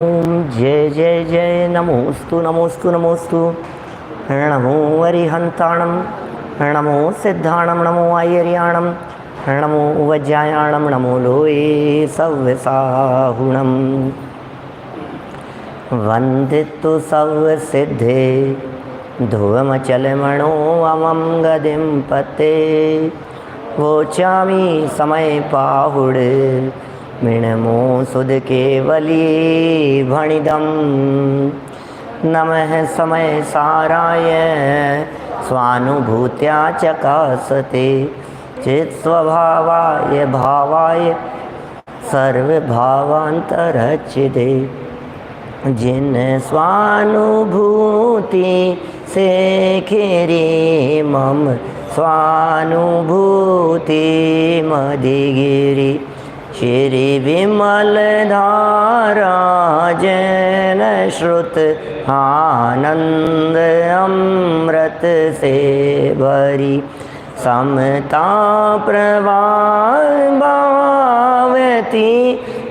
ओम जय जय जय नमोस्तु नमोस्तु नमोस्तु। नमो अरिहंताणम, नमो सिद्धाणम, नमो आयर्याणम, नमो वज्रायाणम, नमो लोये सव्यसाहुणम। वंदितु सव्यसिद्धे ध्रुवमचलमणो अमं गदिं पते। वोचामि समय पाहुड मिणमो सुध केवली भणिदम। नमः समय साराय स्वानुभूत्या चकासते। चित्स्वभावाय भावाय सर्वभावांतरच्छिदे। जिन स्वानुभूति से खेरी मम स्वानुभूति मदिगिरि। श्री विमल धारा जन श्रुत आनंद अमृत से भरी। समता प्रभावती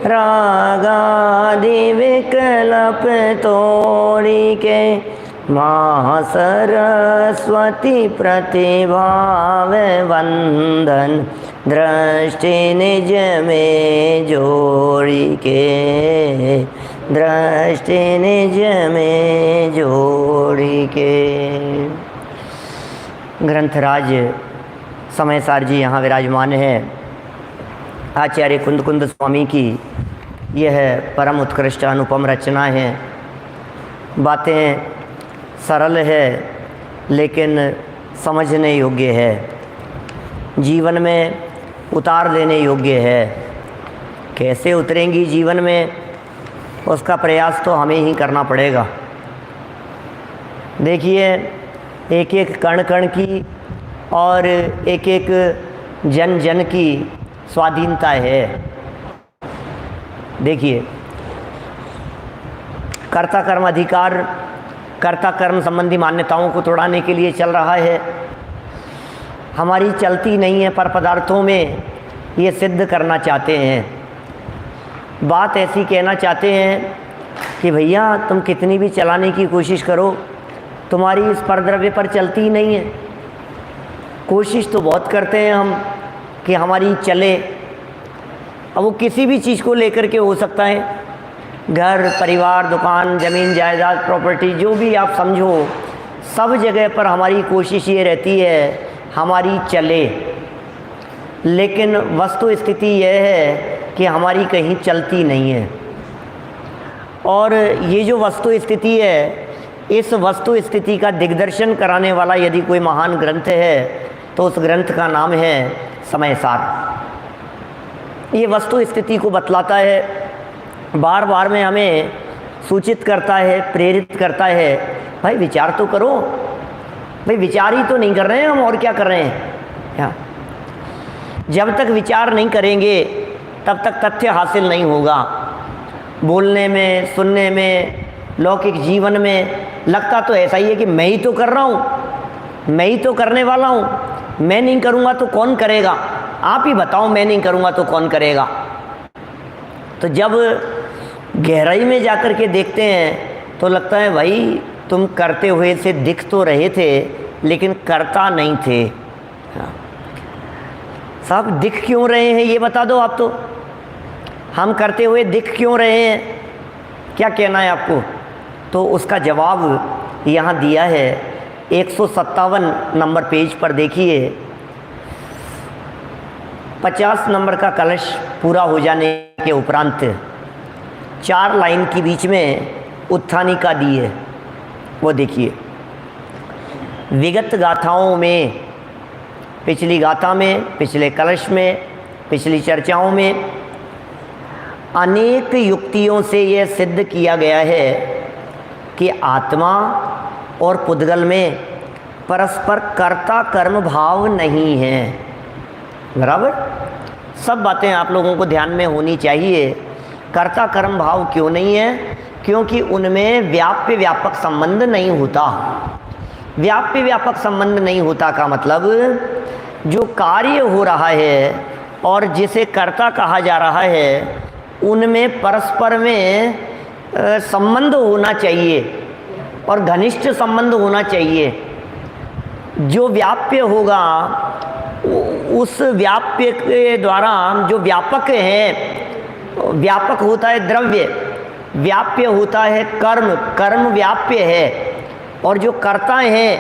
रागादि विकल्प तोड़ी के। माँ सरस्वती प्रतिभाव वंदन दृष्टि निज में जोड़ी के। दृष्टि निज में जोड़ी के। ग्रंथराज समयसार जी यहाँ विराजमान है। आचार्य कुंद कुंद स्वामी की यह परम उत्कृष्ट अनुपम रचना है। बातें सरल है लेकिन समझने योग्य है, जीवन में उतार देने योग्य है। कैसे उतरेंगी जीवन में, उसका प्रयास तो हमें ही करना पड़ेगा। देखिए, एक एक कण कण की और एक एक जन जन की स्वाधीनता है। देखिए, कर्ता कर्म अधिकार कर्ता कर्म संबंधी मान्यताओं को तोड़ाने के लिए चल रहा है। हमारी चलती नहीं है, पर पदार्थों में ये सिद्ध करना चाहते हैं। बात ऐसी कहना चाहते हैं कि भैया तुम कितनी भी चलाने की कोशिश करो, तुम्हारी इस परद्रव्य पर चलती ही नहीं है। कोशिश तो बहुत करते हैं हम कि हमारी चले। अब वो किसी भी चीज़ को लेकर के हो सकता है, घर परिवार दुकान जमीन जायदाद प्रॉपर्टी जो भी आप समझो, सब जगह पर हमारी कोशिश ये रहती है हमारी चले। लेकिन वस्तु स्थिति यह है कि हमारी कहीं चलती नहीं है। और ये जो वस्तु स्थिति है, इस वस्तु स्थिति का दिग्दर्शन कराने वाला यदि कोई महान ग्रंथ है तो उस ग्रंथ का नाम है समयसार। ये वस्तु स्थिति को बतलाता है, बार बार में हमें सूचित करता है, प्रेरित करता है, भाई विचार तो करो। भाई विचार ही तो नहीं कर रहे हैं हम, और क्या कर रहे हैं। क्या जब तक विचार नहीं करेंगे तब तक तथ्य हासिल नहीं होगा। बोलने में, सुनने में, लौकिक जीवन में लगता तो ऐसा ही है कि मैं ही तो कर रहा हूँ, मैं ही तो करने वाला हूँ। मैं नहीं करूँगा तो कौन करेगा, आप ही बताओ। मैं नहीं करूँगा तो कौन करेगा। तो जब गहराई में जाकर के देखते हैं तो लगता है भाई तुम करते हुए से दिख तो रहे थे लेकिन करता नहीं थे। साहब दिख क्यों रहे हैं ये बता दो आप तो। हम करते हुए दिख क्यों रहे हैं, क्या कहना है आपको। तो उसका जवाब यहाँ दिया है 157 नंबर पेज पर। देखिए, 50 नंबर का कलश पूरा हो जाने के उपरांत 4 लाइन की बीच में उत्थानिका दी है। वो देखिए, विगत गाथाओं में, पिछली गाथा में, पिछले कलश में, पिछली चर्चाओं में अनेक युक्तियों से यह सिद्ध किया गया है कि आत्मा और पुद्गल में परस्पर कर्ता कर्म भाव नहीं है। बराबर, सब बातें आप लोगों को ध्यान में होनी चाहिए। कर्ता कर्म भाव क्यों नहीं है, क्योंकि उनमें व्याप्य व्यापक संबंध नहीं होता। व्याप्य व्यापक संबंध नहीं होता का मतलब जो कार्य हो रहा है और जिसे कर्ता कहा जा रहा है उनमें परस्पर में संबंध होना चाहिए और घनिष्ठ संबंध होना चाहिए। जो व्याप्य होगा उस व्याप्य के द्वारा जो व्यापक है, व्यापक होता है द्रव्य, व्याप्य होता है कर्म, कर्म व्याप्य है, और जो कर्ता है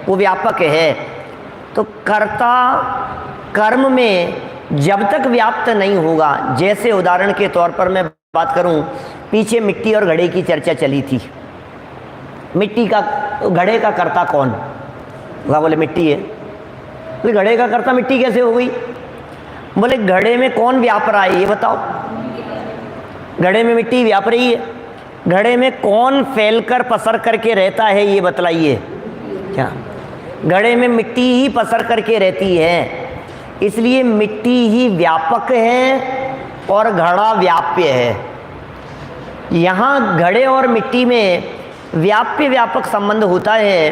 वो व्यापक है। तो कर्ता कर्म में जब तक व्याप्त नहीं होगा, जैसे उदाहरण के तौर पर मैं बात करूं, पीछे मिट्टी और घड़े की चर्चा चली थी। मिट्टी का, घड़े का कर्ता कौन? बोले मिट्टी है। बोले घड़े का कर्ता मिट्टी कैसे हो गई? बोले घड़े में कौन व्याप रहा है ये बताओ। घड़े में मिट्टी व्याप रही है, घड़े में कौन फैलकर पसर करके रहता है ये बतलाइए। क्या? घड़े में मिट्टी ही पसर करके रहती है, इसलिए मिट्टी ही व्यापक है और घड़ा व्याप्य है। यहाँ घड़े और मिट्टी में व्याप्य व्यापक संबंध होता है,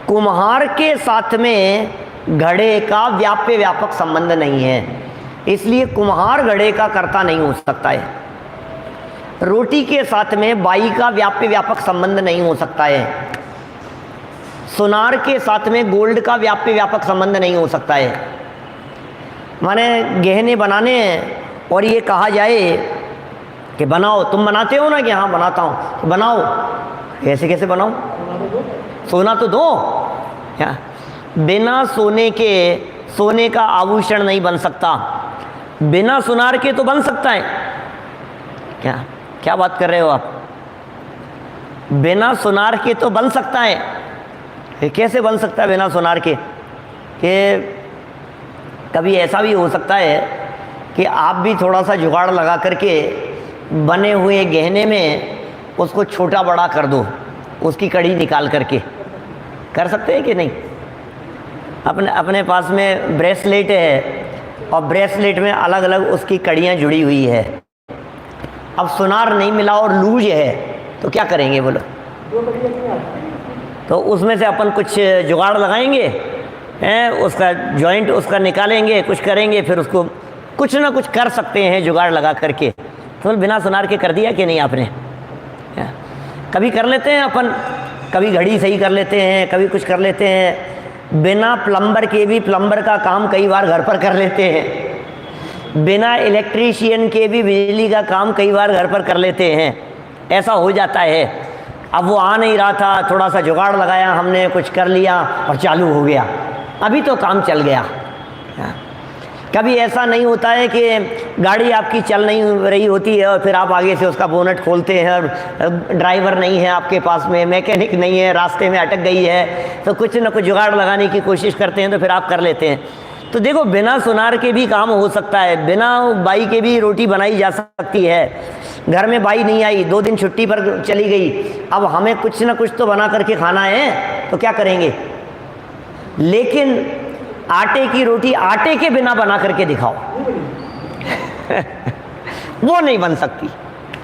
कुम्हार के साथ में घड़े का व्याप्य व्यापक संबंध नहीं है, इसलिए कुम्हार घड़े का कर्ता नहीं हो सकता है। रोटी के साथ में बाई का व्याप्य व्यापक संबंध नहीं हो सकता है। सुनार के साथ में गोल्ड का व्याप्य व्यापक संबंध नहीं हो सकता है। माने गहने बनाने हैं और ये कहा जाए कि बनाओ, तुम बनाते हो ना कि हाँ बनाता हूँ, तो बनाओ। कैसे कैसे बनाओ? सोना तो दो। क्या? बिना सोने के सोने का आभूषण नहीं बन सकता, बिना सुनार के तो बन सकता है। क्या क्या बात कर रहे हो आप? बिना सुनार के तो बन सकता है। कैसे बन सकता है बिना सुनार के? कि कभी ऐसा भी हो सकता है कि आप भी थोड़ा सा जुगाड़ लगा करके बने हुए गहने में उसको छोटा बड़ा कर दो, उसकी कड़ी निकाल करके। कर सकते हैं कि नहीं? अपने पास में ब्रेसलेट है और ब्रेसलेट में अलग अलग उसकी कड़ियाँ जुड़ी हुई है। अब सुनार नहीं मिला और लूज है तो क्या करेंगे बोलो? तो उसमें से अपन कुछ जुगाड़ लगाएंगे, उसका जॉइंट उसका निकालेंगे, कुछ करेंगे, फिर उसको कुछ ना कुछ कर सकते हैं जुगाड़ लगा करके। तो बिना सुनार के कर दिया कि नहीं आपने? कभी कर लेते हैं अपन, कभी घड़ी सही कर लेते हैं, कभी कुछ कर लेते हैं। बिना प्लम्बर के भी प्लम्बर का काम कई बार घर पर कर लेते हैं। बिना इलेक्ट्रीशियन के भी बिजली का काम कई बार घर पर कर लेते हैं। ऐसा हो जाता है। अब वो आ नहीं रहा था, थोड़ा सा जुगाड़ लगाया हमने, कुछ कर लिया और चालू हो गया, अभी तो काम चल गया। कभी ऐसा नहीं होता है कि गाड़ी आपकी चल नहीं रही होती है और फिर आप आगे से उसका बोनट खोलते हैं और ड्राइवर नहीं है आपके पास में, मैकेनिक नहीं है, रास्ते में अटक गई है, तो कुछ ना कुछ जुगाड़ लगाने की कोशिश करते हैं, तो फिर आप कर लेते हैं। तो देखो, बिना सुनार के भी काम हो सकता है, बिना बाई के भी रोटी बनाई जा सकती है। घर में बाई नहीं आई, 2 दिन छुट्टी पर चली गई, अब हमें कुछ ना कुछ तो बना करके खाना है, तो क्या करेंगे? लेकिन आटे की रोटी आटे के बिना बना करके दिखाओ वो नहीं बन सकती।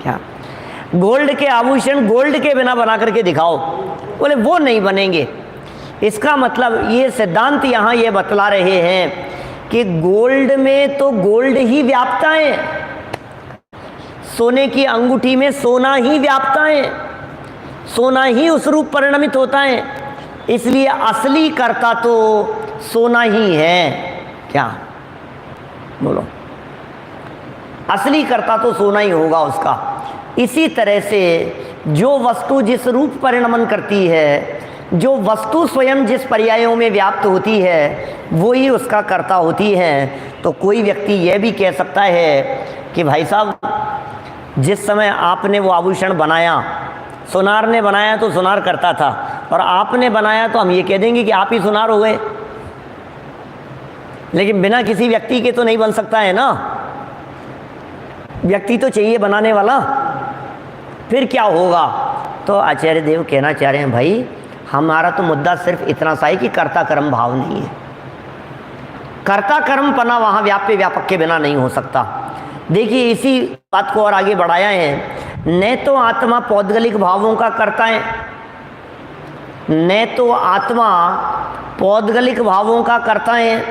क्या? गोल्ड के आभूषण गोल्ड के बिना बना करके दिखाओ, बोले वो नहीं बनेंगे। इसका मतलब ये सिद्धांत यहाँ ये बतला रहे हैं कि गोल्ड में तो गोल्ड ही व्याप्ता है, सोने की अंगूठी में सोना ही व्याप्ता है, सोना ही उस रूप परिणमित होता है, इसलिए असली कर्ता तो सोना ही है। क्या बोलो? असली कर्ता तो सोना ही होगा उसका। इसी तरह से जो वस्तु जिस रूप परिणमन करती है, जो वस्तु स्वयं जिस पर्यायों में व्याप्त होती है, वो ही उसका कर्ता होती है। तो कोई व्यक्ति यह भी कह सकता है कि भाई साहब, जिस समय आपने वो आभूषण बनाया, सुनार ने बनाया तो सुनार करता था, और आपने बनाया तो हम ये कह देंगे कि आप ही सुनार हो गए। लेकिन बिना किसी व्यक्ति के तो नहीं बन सकता है ना, व्यक्ति तो चाहिए बनाने वाला। फिर क्या होगा? तो आचार्य देव कहना चाह रहे हैं, भाई हमारा तो मुद्दा सिर्फ इतना सा है कि कर्ता कर्म भाव नहीं है। कर्ता कर्म पना वहाँ व्याप्य व्यापक के बिना नहीं हो सकता। देखिए, इसी बात को और आगे बढ़ाया है। न तो आत्मा पौद्गलिक भावों का कर्ता है, न तो आत्मा पौद्गलिक भावों का कर्ता है,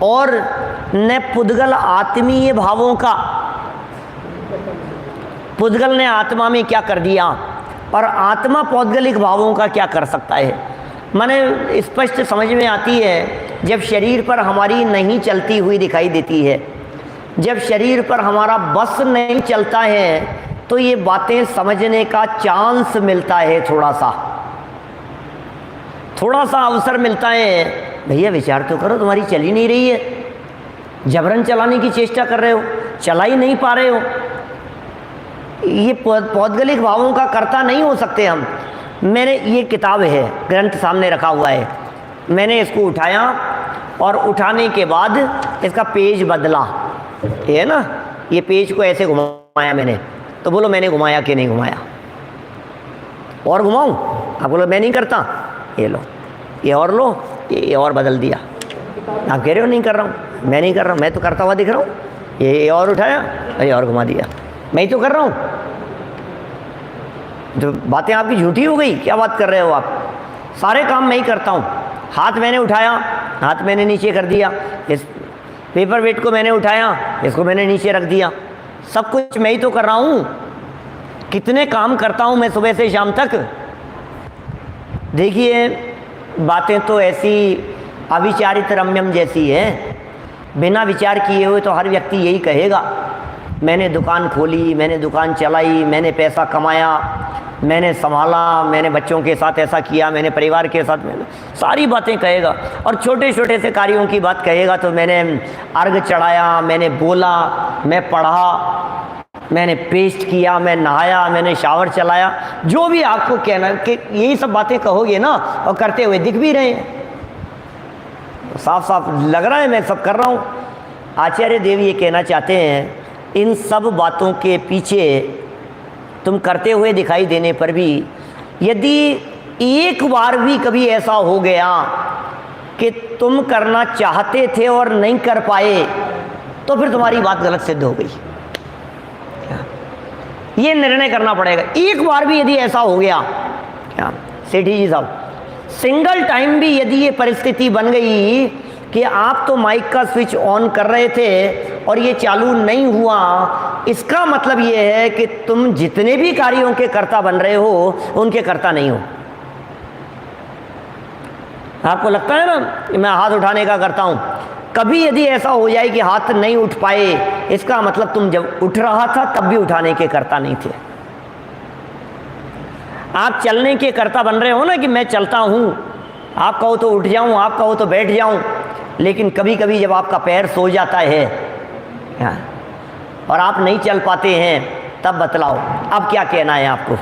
और न पुद्गल आत्मीय भावों का। पुद्गल ने आत्मा में क्या कर दिया और आत्मा पौद्गलिक भावों का क्या कर सकता है। माने स्पष्ट समझ में आती है जब शरीर पर हमारी नहीं चलती हुई दिखाई देती है, जब शरीर पर हमारा बस नहीं चलता है, तो ये बातें समझने का चांस मिलता है, थोड़ा सा अवसर मिलता है। भैया विचार तो करो, तुम्हारी चल ही नहीं रही है, जबरन चलाने की चेष्टा कर रहे हो, चला ही नहीं पा रहे हो। ये पौद्गलिक भावों का कर्ता नहीं हो सकते हम। मैंने ये किताब है, ग्रंथ सामने रखा हुआ है, मैंने इसको उठाया और उठाने के बाद इसका पेज बदला, ये है ना, ये पेज को ऐसे घुमाया मैंने, तो बोलो मैंने घुमाया कि नहीं घुमाया? और घुमाऊं? आप बोलो मैं नहीं करता, ये लो, ये और लो, ये और बदल दिया। आप कह रहे हो नहीं कर रहा हूँ, मैं नहीं कर रहा हूँ, मैं तो करता हुआ दिख रहा हूँ। ये और उठाया, ये और घुमा दिया, मैं ही तो कर रहा हूँ। तो बातें आपकी झूठी हो गई, क्या बात कर रहे हो आप? सारे काम मैं ही करता हूँ। हाथ मैंने उठाया, हाथ मैंने नीचे कर दिया, इस पेपर वेट को मैंने उठाया, इसको मैंने नीचे रख दिया, सब कुछ मैं ही तो कर रहा हूँ। कितने काम करता हूँ मैं सुबह से शाम तक। देखिए बातें तो ऐसी अविचारित रम्यम जैसी है, बिना विचार किए हुए तो हर व्यक्ति यही कहेगा, मैंने दुकान खोली, मैंने दुकान चलाई, मैंने पैसा कमाया, मैंने संभाला, मैंने बच्चों के साथ ऐसा किया, मैंने परिवार के साथ, मैंने सारी बातें कहेगा। और छोटे छोटे से कार्यों की बात कहेगा तो मैंने अर्घ चढ़ाया, मैंने बोला, मैं पढ़ा, मैंने पेस्ट किया, मैं नहाया, मैंने शावर चलाया, जो भी आपको कहना कि यही सब बातें कहोगे ना, और करते हुए दिख भी रहे हैं, साफ साफ लग रहा है मैं सब कर रहा हूँ। आचार्य देव ये कहना चाहते हैं, इन सब बातों के पीछे तुम करते हुए दिखाई देने पर भी यदि एक बार भी कभी ऐसा हो गया कि तुम करना चाहते थे और नहीं कर पाए, तो फिर तुम्हारी बात गलत सिद्ध हो गई। ये निर्णय करना पड़ेगा। एक बार भी यदि ऐसा हो गया, क्या सेठी जी साहब, सिंगल टाइम भी यदि ये परिस्थिति बन गई कि आप तो माइक का स्विच ऑन कर रहे थे और ये चालू नहीं हुआ, इसका मतलब ये है कि तुम जितने भी कार्यों के कर्ता बन रहे हो उनके कर्ता नहीं हो। आपको लगता है ना मैं हाथ उठाने का करता हूं, कभी यदि ऐसा हो जाए कि हाथ नहीं उठ पाए, इसका मतलब तुम जब उठ रहा था तब भी उठाने के कर्ता नहीं थे। आप चलने के कर्ता बन रहे हो ना कि मैं चलता हूं, आप कहो तो उठ जाऊं, आप कहो तो बैठ जाऊं, लेकिन कभी कभी जब आपका पैर सो जाता है और आप नहीं चल पाते हैं, तब बतलाओ अब क्या कहना है आपको।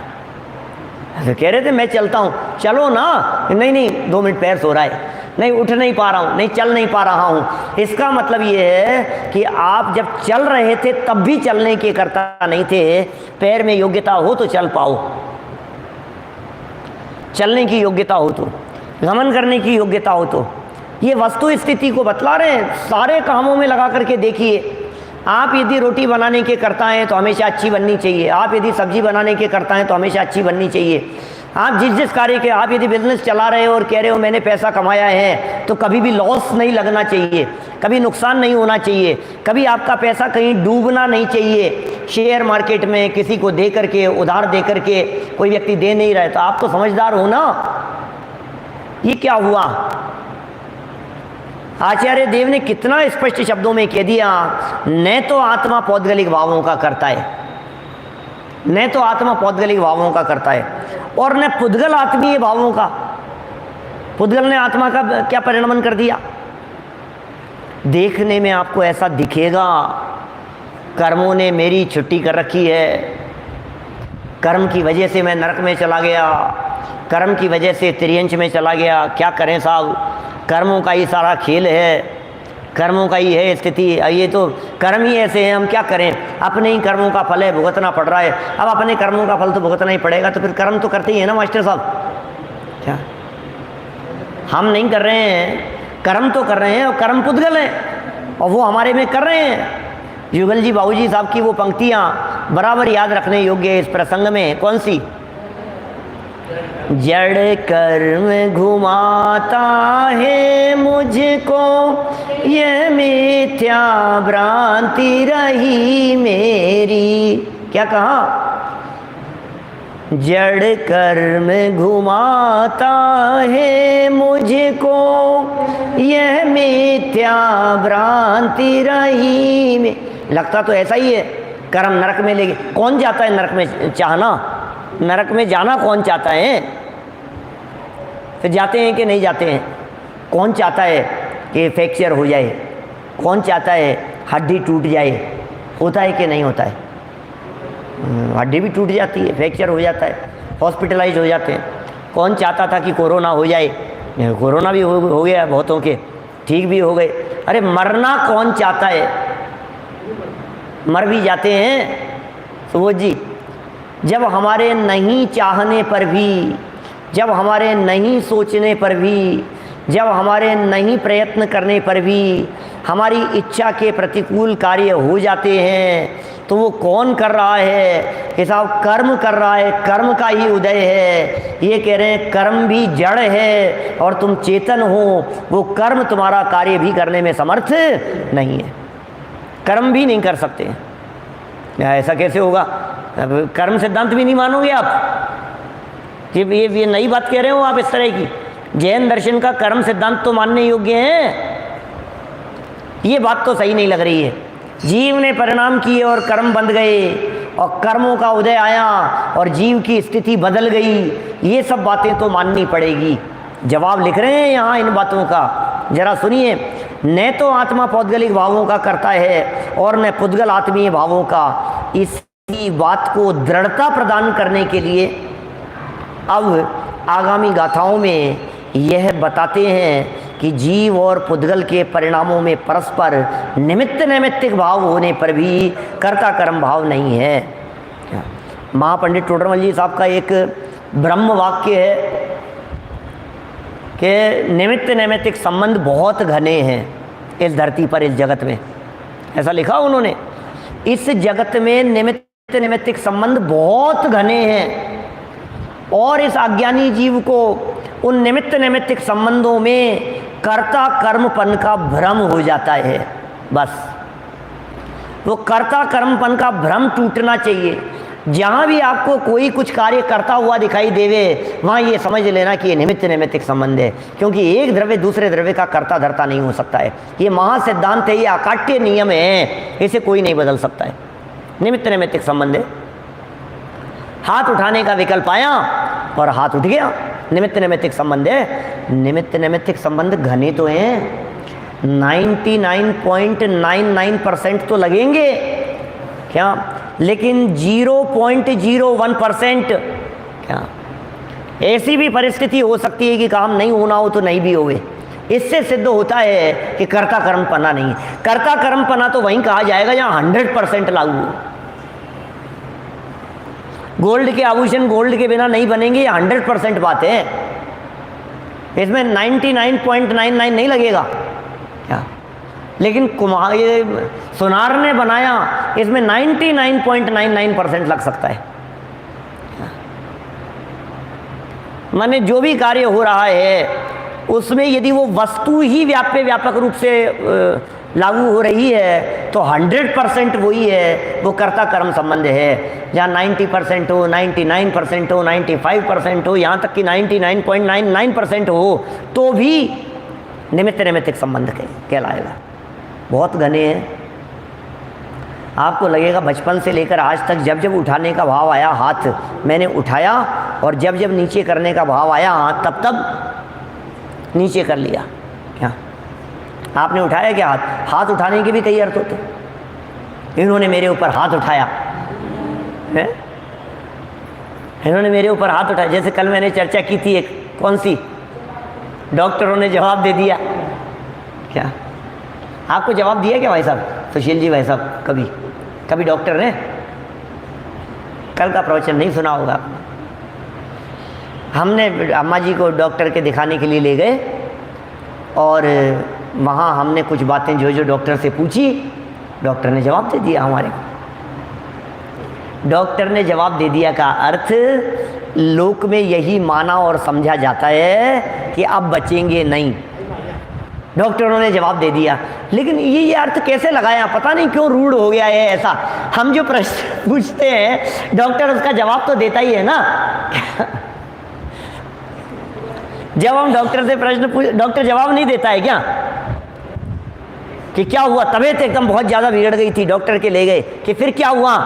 तो कह रहे थे मैं चलता हूँ, चलो ना, नहीं नहीं 2 मिनट पैर सो रहा है, नहीं उठ नहीं पा रहा हूँ, नहीं चल नहीं पा रहा हूँ। इसका मतलब ये है कि आप जब चल रहे थे तब भी चलने के कर्ता नहीं थे। पैर में योग्यता हो तो चल पाओ, चलने की योग्यता हो तो, गमन करने की योग्यता हो तो। ये वस्तु स्थिति को बतला रहे हैं। सारे कामों में लगा करके देखिए, आप यदि रोटी बनाने के करता हैं तो हमेशा अच्छी बननी चाहिए, आप यदि सब्जी बनाने के करता हैं तो हमेशा अच्छी बननी चाहिए। आप जिस कार्य के, आप यदि बिजनेस चला रहे हो और कह रहे हो मैंने पैसा कमाया है, तो कभी भी लॉस नहीं लगना चाहिए, कभी नुकसान नहीं होना चाहिए, कभी आपका पैसा कहीं डूबना नहीं चाहिए। शेयर मार्केट में किसी को दे करके, उधार दे करके कोई व्यक्ति दे नहीं रहा है तो आप तो समझदार हो ना। ये क्या हुआ? आचार्य देव ने कितना स्पष्ट शब्दों में कह दिया, न तो आत्मा पौद्गलिक भावों का करता है, न तो आत्मा पौद्गलिक भावों का करता है, और न पुद्गल आत्मीय भावों का। पुद्गल ने आत्मा का क्या परिणमन कर दिया? देखने में आपको ऐसा दिखेगा कर्मों ने मेरी छुट्टी कर रखी है, कर्म की वजह से मैं नरक में चला गया, कर्म की वजह से त्रियंच में चला गया। क्या करें साहब, कर्मों का ही सारा खेल है, कर्मों का ही है स्थिति। ये तो कर्म ही ऐसे हैं, हम क्या करें, अपने ही कर्मों का फल है, भुगतना पड़ रहा है। अब अपने कर्मों का फल तो भुगतना ही पड़ेगा, तो फिर कर्म तो करते ही है ना मास्टर साहब। क्या हम नहीं कर रहे हैं? कर्म तो कर रहे हैं, और कर्म पुद्गल है और वो हमारे में कर रहे हैं। युगल जी बाबूजी साहब की वो पंक्तियाँ बराबर याद रखने योग्य है इस प्रसंग में। कौन सी? जड़ कर्म घुमाता है मुझको, ये मिथ्या भ्रांति रही मेरी। क्या कहा? जड़ कर्म घुमाता है मुझको, यह मिथ्या भ्रांति रही में। लगता तो ऐसा ही है, कर्म नरक में लेके कौन जाता है? नरक में चाहना, नरक में जाना कौन चाहता है? फिर जाते हैं कि नहीं जाते हैं? कौन चाहता है कि फ्रैक्चर हो जाए? कौन चाहता है हड्डी टूट जाए? होता है कि नहीं होता है? हड्डी भी टूट जाती है, फ्रैक्चर हो जाता है, हॉस्पिटलाइज हो जाते हैं। कौन चाहता था कि कोरोना हो जाए? कोरोना भी हो गया बहुतों के, ठीक भी हो गए। अरे मरना कौन चाहता है? मर भी जाते हैं सुबोध जी। जब हमारे नहीं चाहने पर भी, जब हमारे नहीं सोचने पर भी, जब हमारे नहीं प्रयत्न करने पर भी हमारी इच्छा के प्रतिकूल कार्य हो जाते हैं, तो वो कौन कर रहा है? कि साहब कर्म कर रहा है, कर्म का ही उदय है। ये कह रहे हैं कर्म भी जड़ है और तुम चेतन हो, वो कर्म तुम्हारा कार्य भी करने में समर्थ नहीं है, कर्म भी नहीं कर सकते। ऐसा कैसे होगा? अब कर्म सिद्धांत भी नहीं मानोगे आप? ये नई बात कह रहे हो आप इस तरह की? जैन दर्शन का कर्म सिद्धांत तो मानने योग्य है, ये बात तो सही नहीं लग रही है। जीव ने परिणाम किए और कर्म बंध गए और कर्मों का उदय आया और जीव की स्थिति बदल गई, ये सब बातें तो माननी पड़ेगी। जवाब लिख रहे हैं यहाँ इन बातों का, जरा सुनिए। न तो आत्मा पौद्गलिक भावों का करता है और न पुद्गल आत्मीय भावों का। इसी बात को दृढ़ता प्रदान करने के लिए अब आगामी गाथाओं में यह बताते हैं कि जीव और पुद्गल के परिणामों में परस्पर निमित्त नैमित्तिक भाव होने पर भी कर्ता कर्म भाव नहीं है। महापंडित टोडरमल जी साहब का एक ब्रह्म वाक्य है कि निमित्त नैमित्तिक संबंध बहुत घने हैं इस धरती पर, इस जगत में। ऐसा लिखा उन्होंने, इस जगत में निमित्त नैमित्तिक संबंध बहुत घने हैं और इस अज्ञानी जीव को उन निमित्त नैमित्तिक संबंधों में कर्ता कर्मपन का भ्रम हो जाता है। बस वो कर्ता कर्मपन का भ्रम टूटना चाहिए। जहाँ भी आपको कोई कुछ कार्य करता हुआ दिखाई देवे, वहाँ ये समझ लेना कि ये निमित्त नैमित्तिक संबंध है, क्योंकि एक द्रव्य दूसरे द्रव्य का कर्ता धर्ता नहीं हो सकता है। ये महासिद्धांत है, ये अकाट्य नियम है, इसे कोई नहीं बदल सकता है। निमित्त नैमित्तिक संबंध है। हाथ उठाने का विकल्प आया और हाथ उठ गया, निमित्त नैमित्तिक संबंध है। निमित्त नैमित्तिक संबंध घने तो हैं, 99.99% तो लगेंगे क्या, लेकिन 0.01% क्या ऐसी भी परिस्थिति हो सकती है कि काम नहीं होना हो तो नहीं भी होवे। इससे सिद्ध होता है कि कर्ता कर्मपना नहीं है। कर्ता कर्मपना तो वहीं कहा जाएगा जहाँ 100% लागू हो। गोल्ड के आभूषण गोल्ड के बिना नहीं बनेंगे, ये 100% बात है। इसमें 99.99 नहीं लगेगा क्या, लेकिन कुम्हार ये सुनार ने बनाया, इसमें 99.99% लग सकता है। माने जो भी कार्य हो रहा है उसमें यदि वो वस्तु ही व्यापक रूप से लागू हो रही है तो 100% वही है, वो कर्ता कर्म संबंध है। जहाँ 90% हो, 99% हो, 95% हो, यहाँ तक कि 99.99% हो तो भी निमित्त नैमित्तिक संबंध कहलाएगा। बहुत घने हैं। आपको लगेगा बचपन से लेकर आज तक जब जब उठाने का भाव आया हाथ मैंने उठाया, और जब जब नीचे करने का भाव आया हाथ तब तब नीचे कर लिया। क्या आपने उठाया क्या हाथ? हाथ उठाने के भी कई अर्थ होते। इन्होंने मेरे ऊपर हाथ उठाया है, इन्होंने मेरे ऊपर हाथ उठाया। जैसे कल मैंने चर्चा की थी एक, कौन सी, डॉक्टरों ने जवाब दे दिया। क्या आपको जवाब दिया क्या भाई साहब, सुशील जी भाई साहब? कभी डॉक्टर ने कल का प्रवचन नहीं सुना होगा। हमने अम्मा जी को डॉक्टर के दिखाने के लिए ले गए और वहाँ हमने कुछ बातें जो डॉक्टर से पूछी, डॉक्टर ने जवाब दे दिया। हमारे डॉक्टर ने जवाब दे दिया का अर्थ लोक में यही माना और समझा जाता है कि अब बचेंगे नहीं। डॉक्टरों ने जवाब दे दिया। लेकिन ये अर्थ कैसे लगाया, पता नहीं क्यों रूढ़ हो गया है ऐसा। हम जो प्रश्न पूछते हैं डॉक्टर उसका जवाब तो देता ही है ना। जब हम डॉक्टर से प्रश्न पूछ, डॉक्टर जवाब नहीं देता है क्या कि क्या हुआ, तबीयत एकदम बहुत ज़्यादा बिगड़ गई थी, डॉक्टर के ले गए कि फिर क्या हुआ,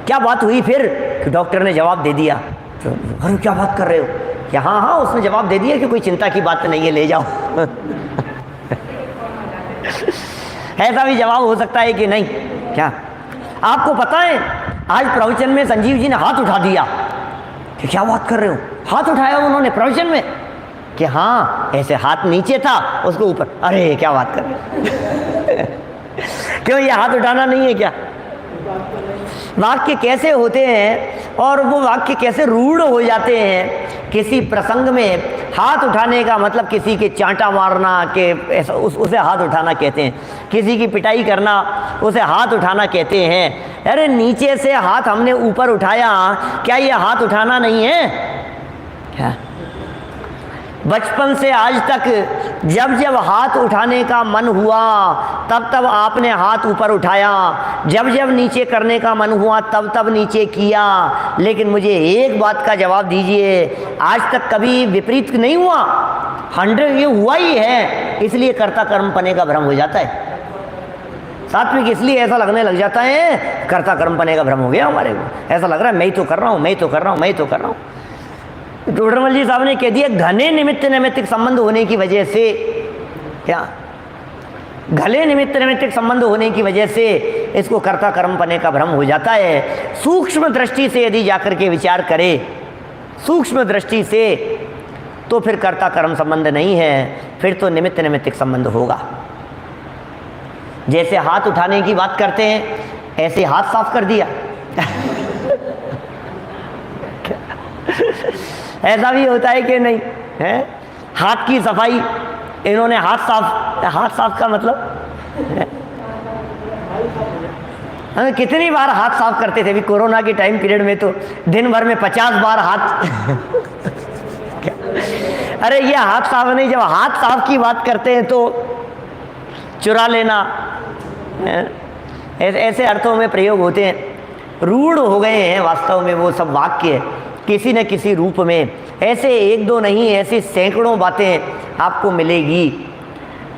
क्या बात हुई फिर, कि डॉक्टर ने जवाब दे दिया। तो अरे क्या बात कर रहे हो, कि हाँ हाँ उसने जवाब दे दिया कि कोई चिंता की बात नहीं है, ले जाओ। ऐसा भी जवाब हो सकता है कि नहीं। क्या आपको पता है आज प्रवचन में संजीव जी ने हाथ उठा दिया कि क्या बात कर रहे हो, हाथ उठाया उन्होंने प्रवचन में कि हाँ ऐसे हाथ नीचे था उसको ऊपर, अरे क्या बात कर रहे हो। क्यों ये हाथ उठाना नहीं है क्या? वाक्य कैसे होते हैं और वो वाक्य कैसे रूढ़ हो जाते हैं। किसी प्रसंग में हाथ उठाने का मतलब किसी के चांटा मारना के ऐसा उसे हाथ उठाना कहते हैं, किसी की पिटाई करना उसे हाथ उठाना कहते हैं। अरे नीचे से हाथ हमने ऊपर उठाया, क्या ये हाथ उठाना नहीं है क्या? बचपन से आज तक जब जब हाथ उठाने का मन हुआ तब तब आपने हाथ ऊपर उठाया, जब जब नीचे करने का मन हुआ तब तब नीचे किया। लेकिन मुझे एक बात का जवाब दीजिए, आज तक कभी विपरीत नहीं हुआ? 100 ये हुआ ही है, इसलिए कर्ता कर्म पने का भ्रम हो जाता है। सात्विक इसलिए ऐसा लगने लग जाता है, कर्ता कर्म पने का भ्रम हो गया हमारे को, ऐसा लग रहा है मैं ही तो कर रहा हूँ, मैं ही तो कर रहा हूँ, मैं ही तो कर रहा हूँ। टोडरमल जी साहब ने कह दिया घने निमित्त नैमित्तिक संबंध होने की वजह से, क्या घने निमित्त नैमित्तिक संबंध होने की वजह से इसको कर्ता कर्म पने का भ्रम हो जाता है। सूक्ष्म दृष्टि से यदि जाकर के विचार करें, सूक्ष्म दृष्टि से, तो फिर कर्ता कर्म संबंध नहीं है, फिर तो निमित्त नैमित्तिक संबंध होगा। जैसे हाथ उठाने की बात करते हैं ऐसे हाथ साफ कर दिया। ऐसा भी होता है कि नहीं है? हाथ की सफाई, इन्होंने हाथ साफ का मतलब हमें कितनी बार हाथ साफ करते थे। अभी कोरोना के टाइम पीरियड में तो दिन भर में 50 बार हाथ। अरे ये हाथ साफ नहीं, जब हाथ साफ की बात करते हैं तो चुरा लेना, ऐसे अर्थों में प्रयोग होते हैं। रूढ़ हो गए हैं वास्तव में वो सब वाक्य किसी न किसी रूप में। ऐसे एक दो नहीं, ऐसी सैकड़ों बातें आपको मिलेगी।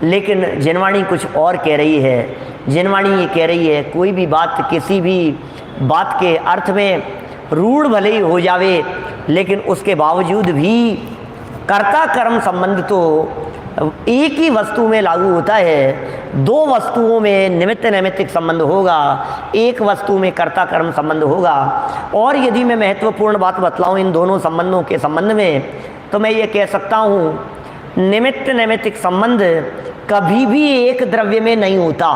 लेकिन जिनवाणी कुछ और कह रही है। जिनवाणी ये कह रही है कोई भी बात, किसी भी बात के अर्थ में रूढ़ भले ही हो जावे, लेकिन उसके बावजूद भी कर्ता कर्म संबंध तो एक ही वस्तु में लागू होता है। दो वस्तुओं में निमित्त नैमित्तिक संबंध होगा, एक वस्तु में कर्ता कर्म संबंध होगा। और यदि मैं महत्वपूर्ण बात बतलाऊं इन दोनों संबंधों के संबंध में, तो मैं ये कह सकता हूँ निमित्त नैमित्तिक संबंध कभी भी एक द्रव्य में नहीं होता।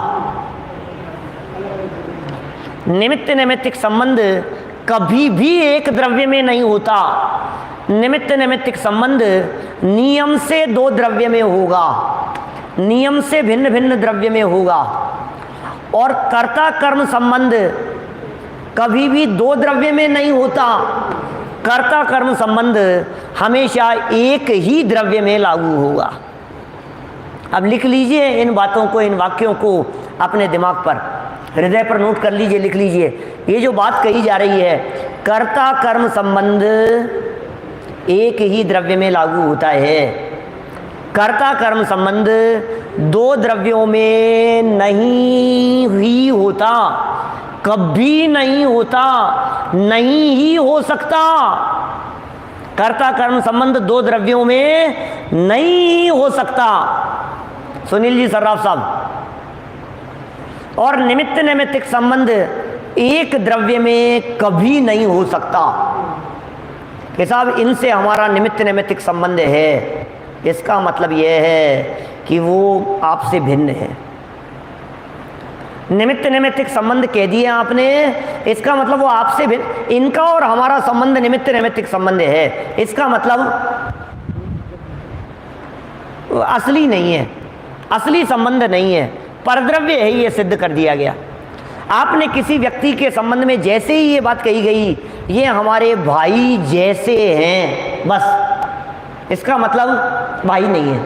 निमित्त नैमित्तिक संबंध कभी भी एक द्रव्य में नहीं होता। निमित्त नैमित्तिक संबंध नियम से दो द्रव्य में होगा, नियम से भिन्न भिन्न द्रव्य में होगा। और कर्ता कर्म संबंध कभी भी दो द्रव्य में नहीं होता। कर्ता कर्म संबंध हमेशा एक ही द्रव्य में लागू होगा। अब लिख लीजिए इन बातों को, इन वाक्यों को अपने दिमाग पर, हृदय पर नोट कर लीजिए, लिख लीजिए। ये जो बात कही जा रही है, कर्ता कर्म संबंध एक ही द्रव्य में लागू होता है। कर्ता कर्म संबंध दो द्रव्यों में नहीं ही होता, कभी नहीं होता, नहीं ही हो सकता। कर्ता कर्म संबंध दो द्रव्यों में नहीं ही हो सकता। सुनील जी सर्राफ साहब, और निमित्त नैमित्तिक संबंध एक द्रव्य में कभी नहीं हो सकता कि साहब इनसे हमारा निमित्त नैमित्तिक संबंध है। इसका मतलब यह है कि वो आपसे भिन्न है। निमित्त नैमित्तिक संबंध कह दिए आपने, इसका मतलब वो आपसे भिन्न, इनका और हमारा संबंध निमित्त नैमित्तिक संबंध है। इसका मतलब असली नहीं है, असली संबंध नहीं है, परद्रव्य है, ये सिद्ध कर दिया गया। आपने किसी व्यक्ति के संबंध में जैसे ही ये बात कही गई, ये हमारे भाई जैसे हैं, बस, इसका मतलब भाई नहीं है।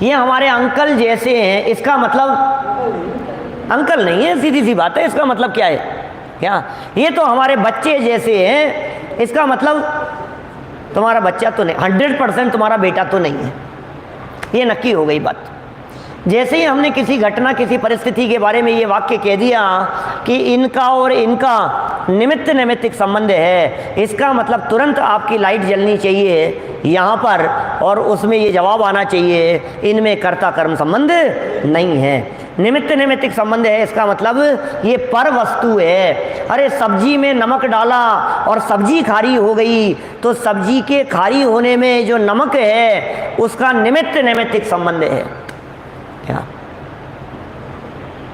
ये हमारे अंकल जैसे हैं, इसका मतलब अंकल नहीं है, सीधी सी बात है। इसका मतलब क्या है? क्या ये तो हमारे बच्चे जैसे हैं, इसका मतलब तुम्हारा बच्चा तो नहीं, 100% तुम्हारा बेटा तो नहीं है। ये नक्की हो गई बात। जैसे ही हमने किसी घटना, किसी परिस्थिति के बारे में ये वाक्य कह दिया कि इनका और इनका निमित्त नैमित्तिक संबंध है, इसका मतलब तुरंत आपकी लाइट जलनी चाहिए यहाँ पर, और उसमें ये जवाब आना चाहिए इनमें कर्ता कर्म संबंध नहीं है, निमित्त नैमित्तिक संबंध है। इसका मतलब ये पर वस्तु है। अरे सब्जी में नमक डाला और सब्जी खारी हो गई, तो सब्जी के खारी होने में जो नमक है उसका निमित्त नैमित्तिक संबंध है। क्या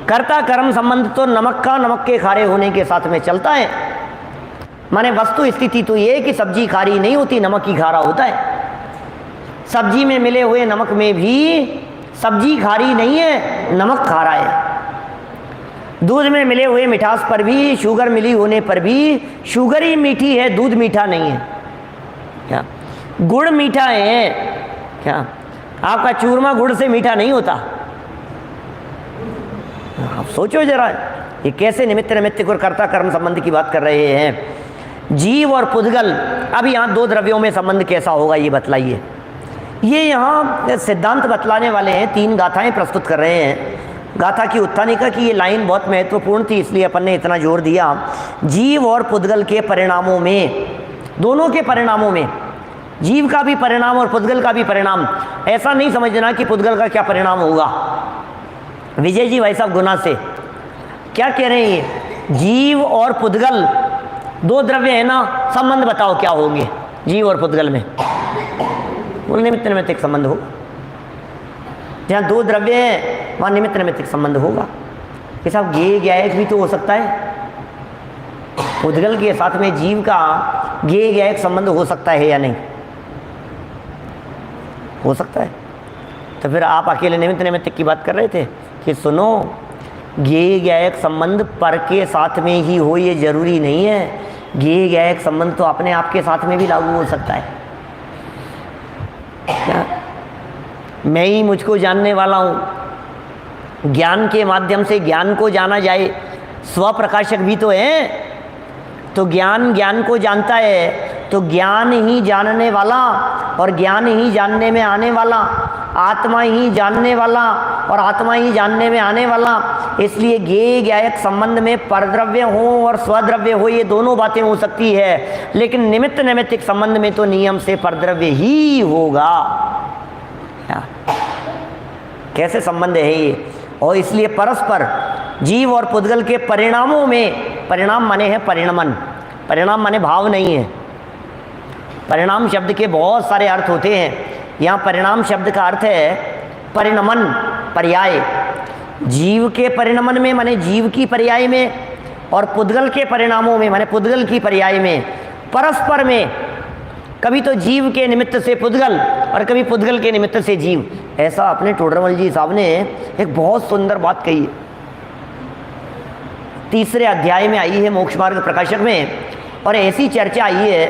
कर्ता कर्म संबंध तो नमक का नमक के खारे होने के साथ में चलता है। माने वस्तु स्थिति तो ये है कि सब्जी खारी नहीं होती, नमक ही खारा होता है। सब्जी में मिले हुए नमक में भी सब्जी खारी नहीं है, नमक खारा है। दूध में मिले हुए मिठास पर भी, शुगर मिली होने पर भी शुगर ही मीठी है, दूध मीठा नहीं है। क्या गुड़ मीठा है? क्या आपका चूरमा गुड़ से मीठा नहीं होता? आप सोचो जरा, ये कैसे निमित्त नैमित्तिक और कर्ता कर्म संबंध की बात कर रहे हैं। जीव और पुद्गल, अब यहाँ दो द्रव्यों में संबंध कैसा होगा ये बतलाइए। ये यहाँ सिद्धांत बतलाने वाले हैं, 3 गाथाएं प्रस्तुत कर रहे हैं। गाथा की उत्थानिका की ये लाइन बहुत महत्वपूर्ण थी, इसलिए अपन ने इतना जोर दिया। जीव और पुद्गल के परिणामों में, दोनों के परिणामों में, जीव का भी परिणाम और पुद्गल का भी परिणाम, ऐसा नहीं समझना कि पुद्गल का क्या परिणाम होगा। विजय जी भाई साहब गुना से क्या कह रहे हैं? जीव और पुद्गल 2 द्रव्य है ना, संबंध बताओ क्या होंगे जीव और पुद्गल में? वो निमित्त नैमित्तिक संबंध होगा। जहाँ 2 द्रव्य है वहाँ निमित्त नैमित्तिक संबंध होगा। ये साहब गेय ज्ञायक भी तो हो सकता है, पुद्गल के साथ में जीव का गेय ज्ञायक संबंध हो सकता है या नहीं? हो सकता है। तो फिर आप अकेले निमित्त नैमित्तिक की बात कर रहे थे कि सुनो, गेय ज्ञायक संबंध पर के साथ में ही हो ये जरूरी नहीं है। गेय ज्ञायक संबंध तो अपने आप के साथ में भी लागू हो सकता है। क्या मैं ही मुझको जानने वाला हूँ, ज्ञान के माध्यम से ज्ञान को जाना जाए, स्वप्रकाशक भी तो है। तो ज्ञान ज्ञान को जानता है, तो ज्ञान ही जानने वाला और ज्ञान ही जानने में आने वाला, आत्मा ही जानने वाला और आत्मा ही जानने में आने वाला। इसलिए गेय ज्ञायक संबंध में परद्रव्य हो और स्वद्रव्य हो, ये दोनों बातें हो सकती है, लेकिन निमित्त नैमित्तिक संबंध में तो नियम से परद्रव्य ही होगा। कैसे संबंध है ये? और इसलिए परस्पर जीव और पुद्गल के परिणामों में, परिणाम माने है परिणमन, परिणाम माने भाव नहीं है। परिणाम शब्द के बहुत सारे अर्थ होते हैं। यहाँ परिणाम शब्द का अर्थ है परिणमन, पर्याय। जीव के परिणमन में माने जीव की पर्याय में, और पुद्गल के परिणामों में माने पुद्गल की पर्याय में, परस्पर में। कभी तो जीव के निमित्त से पुद्गल और कभी पुद्गल के निमित्त से जीव। ऐसा अपने टोडरमल जी साहब ने एक बहुत सुंदर बात कही है, 3रे अध्याय में आई है मोक्ष मार्ग प्रकाशक में। और ऐसी चर्चा आई है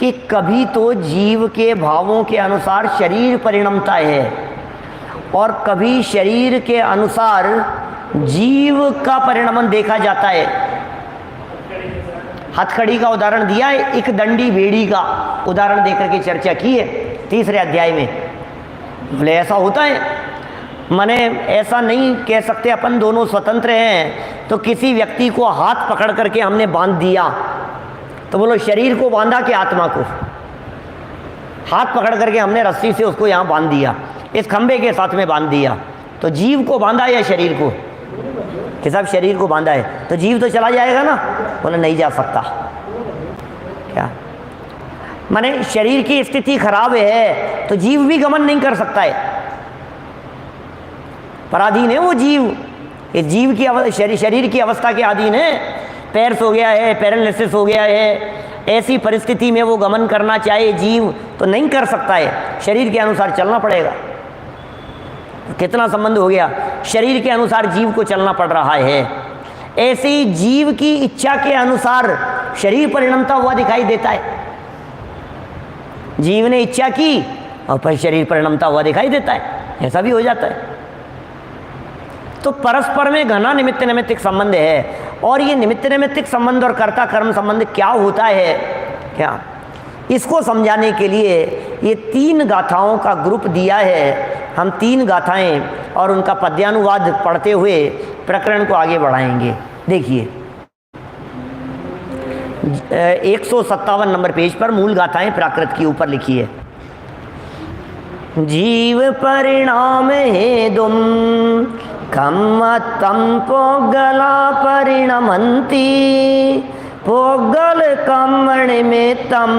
कि कभी तो जीव के भावों के अनुसार शरीर परिणमता है और कभी शरीर के अनुसार जीव का परिणमन देखा जाता है। हथकड़ी का उदाहरण दिया है, एक दंडी भेड़ी का उदाहरण देकर के चर्चा की है 3रे अध्याय में। बोले ऐसा होता है? माने ऐसा नहीं कह सकते अपन दोनों स्वतंत्र हैं। तो किसी व्यक्ति को हाथ पकड़ करके हमने बांध दिया, तो बोलो शरीर को बांधा कि आत्मा को? हाथ पकड़ करके हमने रस्सी से उसको यहाँ बांध दिया, इस खंबे के साथ में बांध दिया, तो जीव को बांधा या शरीर को? कि साहब शरीर को बांधा है, तो जीव तो चला जाएगा ना? बोले नहीं जा सकता। क्या माने शरीर की स्थिति खराब है तो जीव भी गमन नहीं कर सकता है, पराधीन है वो जीव। ये जीव की शरीर की अवस्था के अधीन है। पैर सो गया है, पैरालिसिस हो गया है, ऐसी परिस्थिति में वो गमन करना चाहे जीव तो नहीं कर सकता है, शरीर के अनुसार चलना पड़ेगा। कितना संबंध हो गया, शरीर के अनुसार जीव को चलना पड़ रहा है। ऐसे ही जीव की इच्छा के अनुसार शरीर परिणमता हुआ दिखाई देता है। जीव ने इच्छा की और फिर शरीर परिणमता हुआ दिखाई देता है। ऐसा भी हो जाता है। तो परस्पर में घना निमित्त नैमित्तिक संबंध है। और ये निमित्त नैमित्तिक संबंध और कर्ता कर्म संबंध क्या होता है, क्या, इसको समझाने के लिए ये 3 गाथाओं का ग्रुप दिया है। हम 3 गाथाएं और उनका पद्यानुवाद पढ़ते हुए प्रकरण को आगे बढ़ाएंगे। देखिए 157 नंबर पेज पर मूल गाथाएं प्राकृत की ऊपर लिखी है। जीव परिणाम हेदुम कम्मतं पोगला परिणमन्ति पोगल कम्मनिमित्तं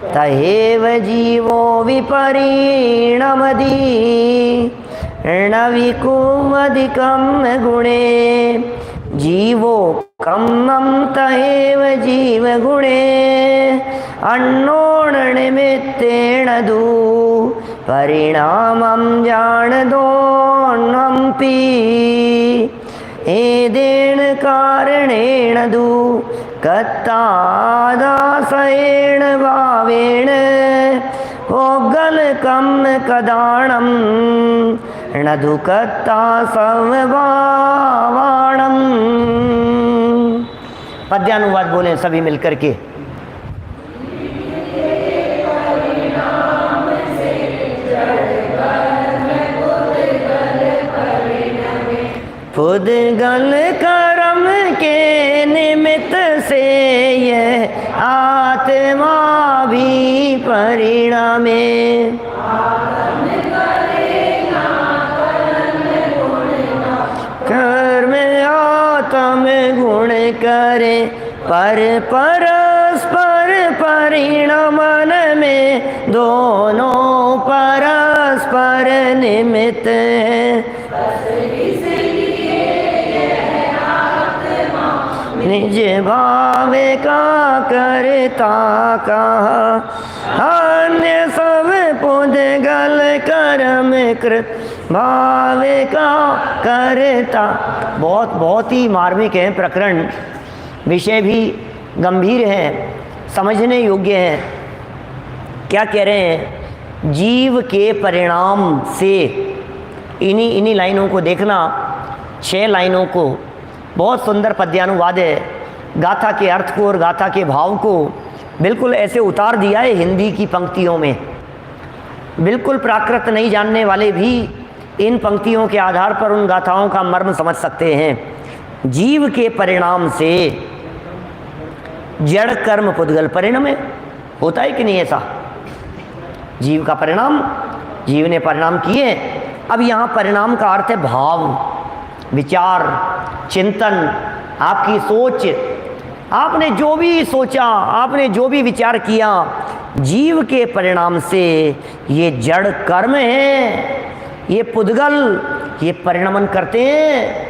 तहेव जीवो विपरिणमति णविकुमधिकं गुणे जीवो कम्मं तहेव जीवगुणे अन्नोणनिमित्तेन दु परिणामं जानदोऽन्वम्पि एदेन कारणेन दु कत्तादासयेण भावेन पोगलकं कदाणं न दुःखत्ता समभावाणं। पद्यानुवाद बोलें सभी मिलकर के। पुद्गल कर्म के निमित्त से यह आत्मा भी परिणमे कर्म आत्म गुण करे पर परस्पर परिणमन में दोनों परस्पर निमित्त निज भाव का करता कहा अन्य सब पुद्गल कर्म कृत भाव का करता। बहुत ही मार्मिक है प्रकरण, विषय भी गंभीर है, समझने योग्य है। क्या कह रहे हैं, जीव के परिणाम से, इन्हीं लाइनों को देखना, 6 लाइनों को, बहुत सुंदर पद्यानुवाद है। गाथा के अर्थ को और गाथा के भाव को बिल्कुल ऐसे उतार दिया है हिंदी की पंक्तियों में। बिल्कुल प्राकृत नहीं जानने वाले भी इन पंक्तियों के आधार पर उन गाथाओं का मर्म समझ सकते हैं। जीव के परिणाम से जड़ कर्म पुद्गल परिणमे, होता है कि नहीं ऐसा? जीव का परिणाम, जीव ने परिणाम किए। अब यहाँ परिणाम का अर्थ है भाव, विचार, चिंतन, आपकी सोच, आपने जो भी सोचा, आपने जो भी विचार किया, जीव के परिणाम से ये जड़ कर्म है, ये पुद्गल, ये परिणमन करते हैं।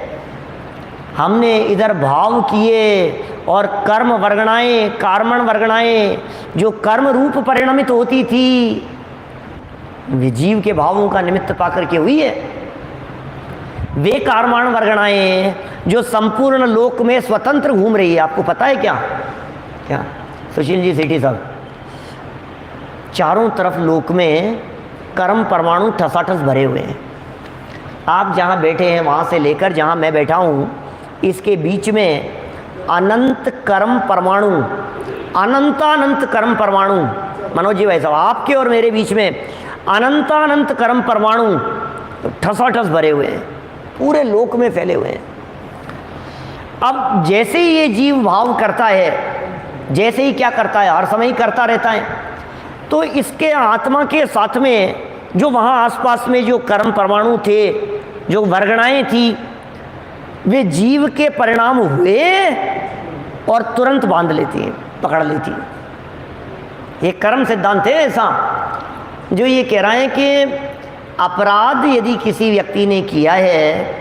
हमने इधर भाव किए और कर्म वर्गणाएं, कार्मण वर्गणाएं जो कर्म रूप परिणमित होती थी, वे जीव के भावों का निमित्त पाकर के हुई है। वे कार्माण वर्गणाएं जो संपूर्ण लोक में स्वतंत्र घूम रही है। आपको पता है क्या क्या सुशील जी सेठी साहब, चारों तरफ लोक में कर्म परमाणु ठसाठस भरे हुए हैं। आप जहाँ बैठे हैं वहाँ से लेकर जहाँ मैं बैठा हूँ, इसके बीच में अनंत कर्म परमाणु, अनंतानंत कर्म परमाणु, मनोज जी भाई साहब, आपके और मेरे बीच में अनंतानंत कर्म परमाणु ठसाठस भरे हुए हैं, पूरे लोक में फैले हुए हैं। अब जैसे ही ये जीव भाव करता है, जैसे ही क्या करता है, हर समय ही करता रहता है, तो इसके आत्मा के साथ में जो वहाँ आसपास में जो कर्म परमाणु थे, जो वर्गणाएं थी, वे जीव के परिणाम हुए और तुरंत बांध लेती हैं, पकड़ लेती हैं। ये कर्म सिद्धांत है ऐसा, जो ये कह रहा है कि अपराध यदि किसी व्यक्ति ने किया है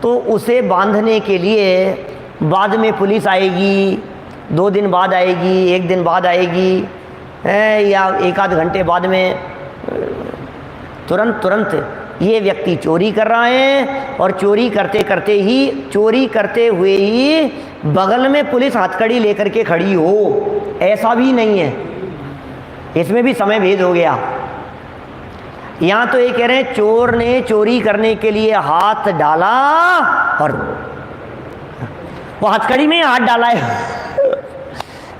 तो उसे बांधने के लिए बाद में पुलिस आएगी, 2 दिन बाद आएगी, 1 दिन बाद आएगी, या 1 आध घंटे बाद में, तुरंत ये व्यक्ति चोरी कर रहा है और चोरी करते हुए ही बगल में पुलिस हथकड़ी लेकर के खड़ी हो, ऐसा भी नहीं है। इसमें भी समय भेद हो गया। यहां तो ये कह रहे हैं चोर ने चोरी करने के लिए हाथ डाला और वो हथकड़ी में हाथ डाला है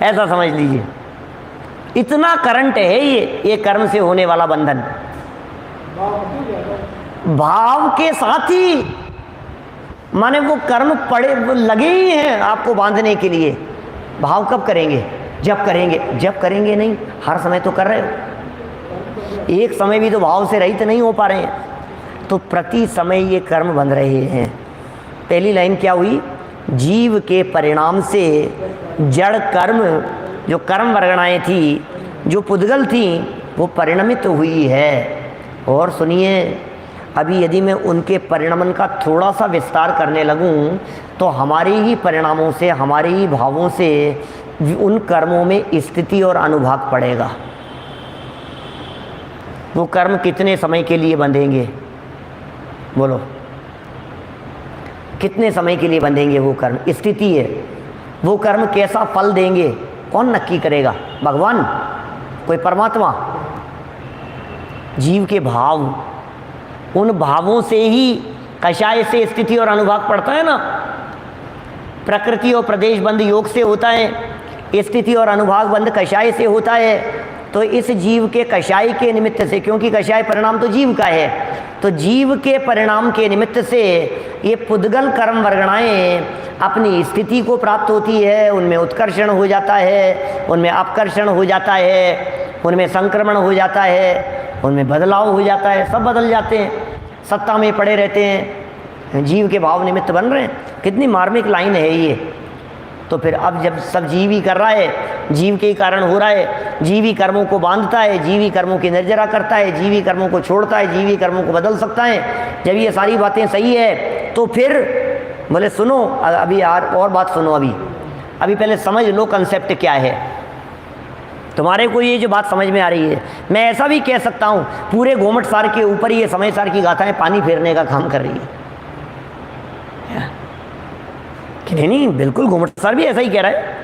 ऐसा समझ लीजिए। इतना करंट है ये कर्म से होने वाला बंधन। भाव के साथ ही माने वो कर्म पड़े वो लगे ही हैं आपको बांधने के लिए। भाव कब करेंगे? जब करेंगे। जब करेंगे नहीं, हर समय तो कर रहे हो, एक समय भी तो भाव से रहित नहीं हो पा रहे हैं, तो प्रति समय ये कर्म बंध रहे हैं। पहली लाइन क्या हुई? जीव के परिणाम से जड़ कर्म, जो कर्म वर्गणाएं थी, जो पुद्गल थी, वो परिणमित हुई है। और सुनिए, अभी यदि मैं उनके परिणमन का थोड़ा सा विस्तार करने लगूं तो हमारे ही परिणामों से, हमारे ही भावों से उन कर्मों में स्थिति और अनुभाग पड़ेगा। वो कर्म कितने समय के लिए बंधेंगे? बोलो, कितने समय के लिए बंधेंगे वो कर्म? स्थिति है। वो कर्म कैसा फल देंगे कौन नक्की करेगा? भगवान? कोई परमात्मा? जीव के भाव, उन भावों से ही कषाय से स्थिति और अनुभाग पड़ता है ना। प्रकृति और प्रदेश बंध योग से होता है, स्थिति और अनुभाग बंध कषाय से होता है। तो इस जीव के कषाय के निमित्त से, क्योंकि कषाय परिणाम तो जीव का है, तो जीव के परिणाम के निमित्त से ये पुद्गल कर्म वर्गणाएं अपनी स्थिति को प्राप्त होती है। उनमें उत्कर्षण हो जाता है, उनमें अपकर्षण हो जाता है, उनमें संक्रमण हो जाता है, उनमें बदलाव हो जाता है, सब बदल जाते हैं, सत्ता में पड़े रहते हैं, जीव के भाव निमित्त बन रहे हैं। कितनी मार्मिक लाइन है ये। तो फिर अब जब सब जीव ही कर रहा है, जीव के ही कारण हो रहा है, जीवी कर्मों को बांधता है, जीवी कर्मों की निर्जरा करता है, जीवी कर्मों को छोड़ता है, जीवी कर्मों को बदल सकता है। जब ये सारी बातें सही है तो फिर बोले सुनो, अभी यार और बात सुनो, अभी पहले समझ लो कंसेप्ट क्या है। तुम्हारे को ये जो बात समझ में आ रही है, मैं ऐसा भी कह सकता हूँ पूरे गोमट सार के ऊपर ये समय सार की गाथाएं पानी फेरने का काम कर रही है। नहीं, बिल्कुल गोमट सार भी ऐसा ही कह रहा है।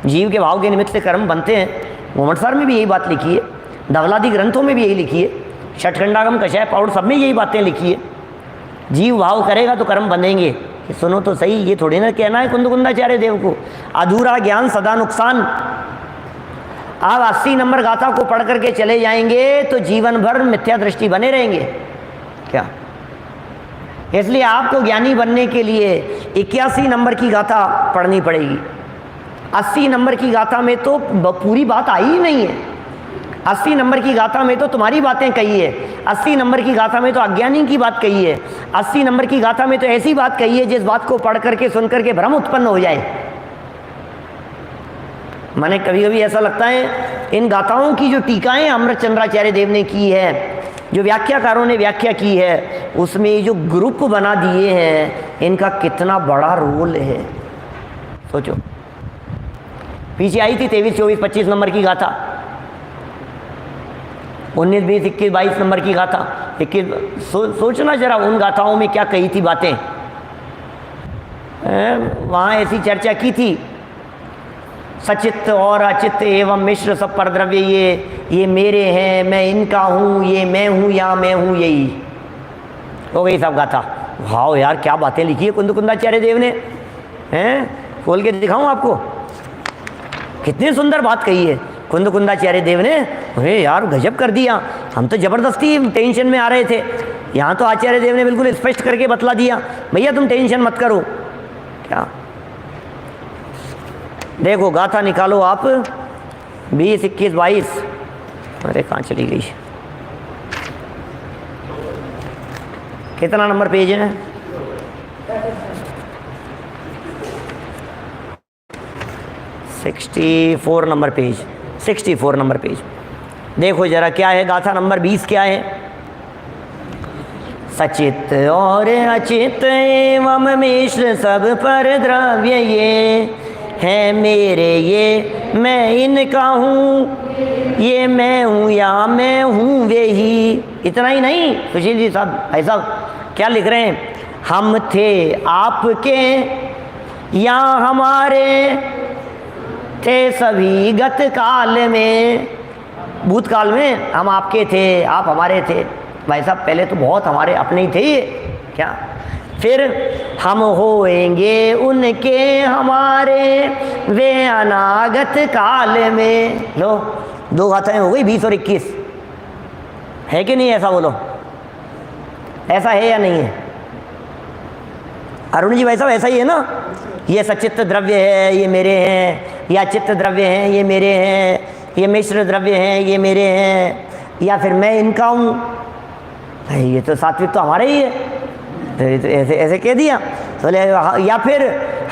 जीव के भाव के निमित्त से कर्म बनते हैं। गोमट सार में भी यही बात लिखी है, धवलादि ग्रंथों में भी यही लिखी है, षटखंडागम कषाय पाउड सब में यही बातें लिखी है। जीव भाव करेगा तो कर्म बनेंगे। सुनो तो सही, ये थोड़ी ना कहना है कुंदकुंदाचार्य देव को अधूरा ज्ञान सदा नुकसान। आप 80 नंबर गाथा को पढ़ करके चले जाएंगे तो जीवन भर मिथ्या दृष्टि बने रहेंगे क्या? इसलिए आपको ज्ञानी बनने के लिए 81 नंबर की गाथा पढ़नी पड़ेगी। 80 नंबर की गाथा में तो पूरी बात आई ही नहीं है। 80 नंबर की गाथा में तो तुम्हारी बातें कही है, 80 नंबर की गाथा में तो अज्ञानी की बात कही है, 80 नंबर की गाथा में तो ऐसी बात कही है जिस बात को पढ़ करके सुन करके भ्रम उत्पन्न हो जाए। माने कभी कभी ऐसा लगता है इन गाथाओं की जो टीकाएं अमृतचंद्राचार्य देव ने की है, जो व्याख्याकारों ने व्याख्या की है, उसमें जो ग्रुप बना दिए हैं, इनका कितना बड़ा रोल है सोचो। पीछे आई थी 23, 24, 25 नंबर की गाथा, 19, 20, 21, 22 नंबर की गाथा। 21 सोचना जरा उन गाथाओं में क्या कही थी बातें। वहाँ ऐसी चर्चा की थी, सचित्त और अचित्त एवं मिश्र सब परद्रव्य ये मेरे हैं, मैं इनका हूँ, ये मैं हूँ या मैं हूँ, यही हो गई सब गाथा। वाह यार, क्या बातें लिखी है कुंदकुंदाचार्य देव ने, हैं? खोल के दिखाऊं आपको, कितनी सुंदर बात कही है कुंदकुंदाचार्य देव ने। अरे यार गजब कर दिया, हम तो जबरदस्ती टेंशन में आ रहे थे, यहाँ तो आचार्य देव ने बिल्कुल स्पष्ट करके बतला दिया, भैया तुम टेंशन मत करो। क्या देखो गाथा निकालो आप, 20, 21, 22। अरे कहाँ चली गई, कितना नंबर पेज है? 64 नंबर पेज, 64 नंबर पेज। देखो जरा क्या है गाथा नंबर 20 क्या है? सचित और अचित एवं मिश्र सब पर द्रव्य ये है मेरे, ये मैं इनका हूँ, ये मैं हूँ या मैं हूँ वे ही। इतना ही नहीं सुशील जी साहब, भाई साहब क्या लिख रहे हैं? हम थे आपके या हमारे थे सभी गत काल में, भूतकाल में हम आपके थे, आप हमारे थे, भाई साहब पहले तो बहुत हमारे अपने ही थे ये, क्या? फिर हम होएंगे उनके हमारे वे अनागत काल में। लो 2 गाथाएं हो गई, 20 और 21, है कि नहीं? ऐसा बोलो, ऐसा है या नहीं है? अरुण जी भाई साहब ऐसा ही है ना? ये सचित्त द्रव्य है ये मेरे हैं, या चित्त द्रव्य हैं ये मेरे हैं, ये मिश्र द्रव्य हैं ये मेरे हैं, या फिर मैं इनका हूँ। ये तो सात्विक तो हमारा ही है, तो ऐसे ऐसे कह दिया। तो या फिर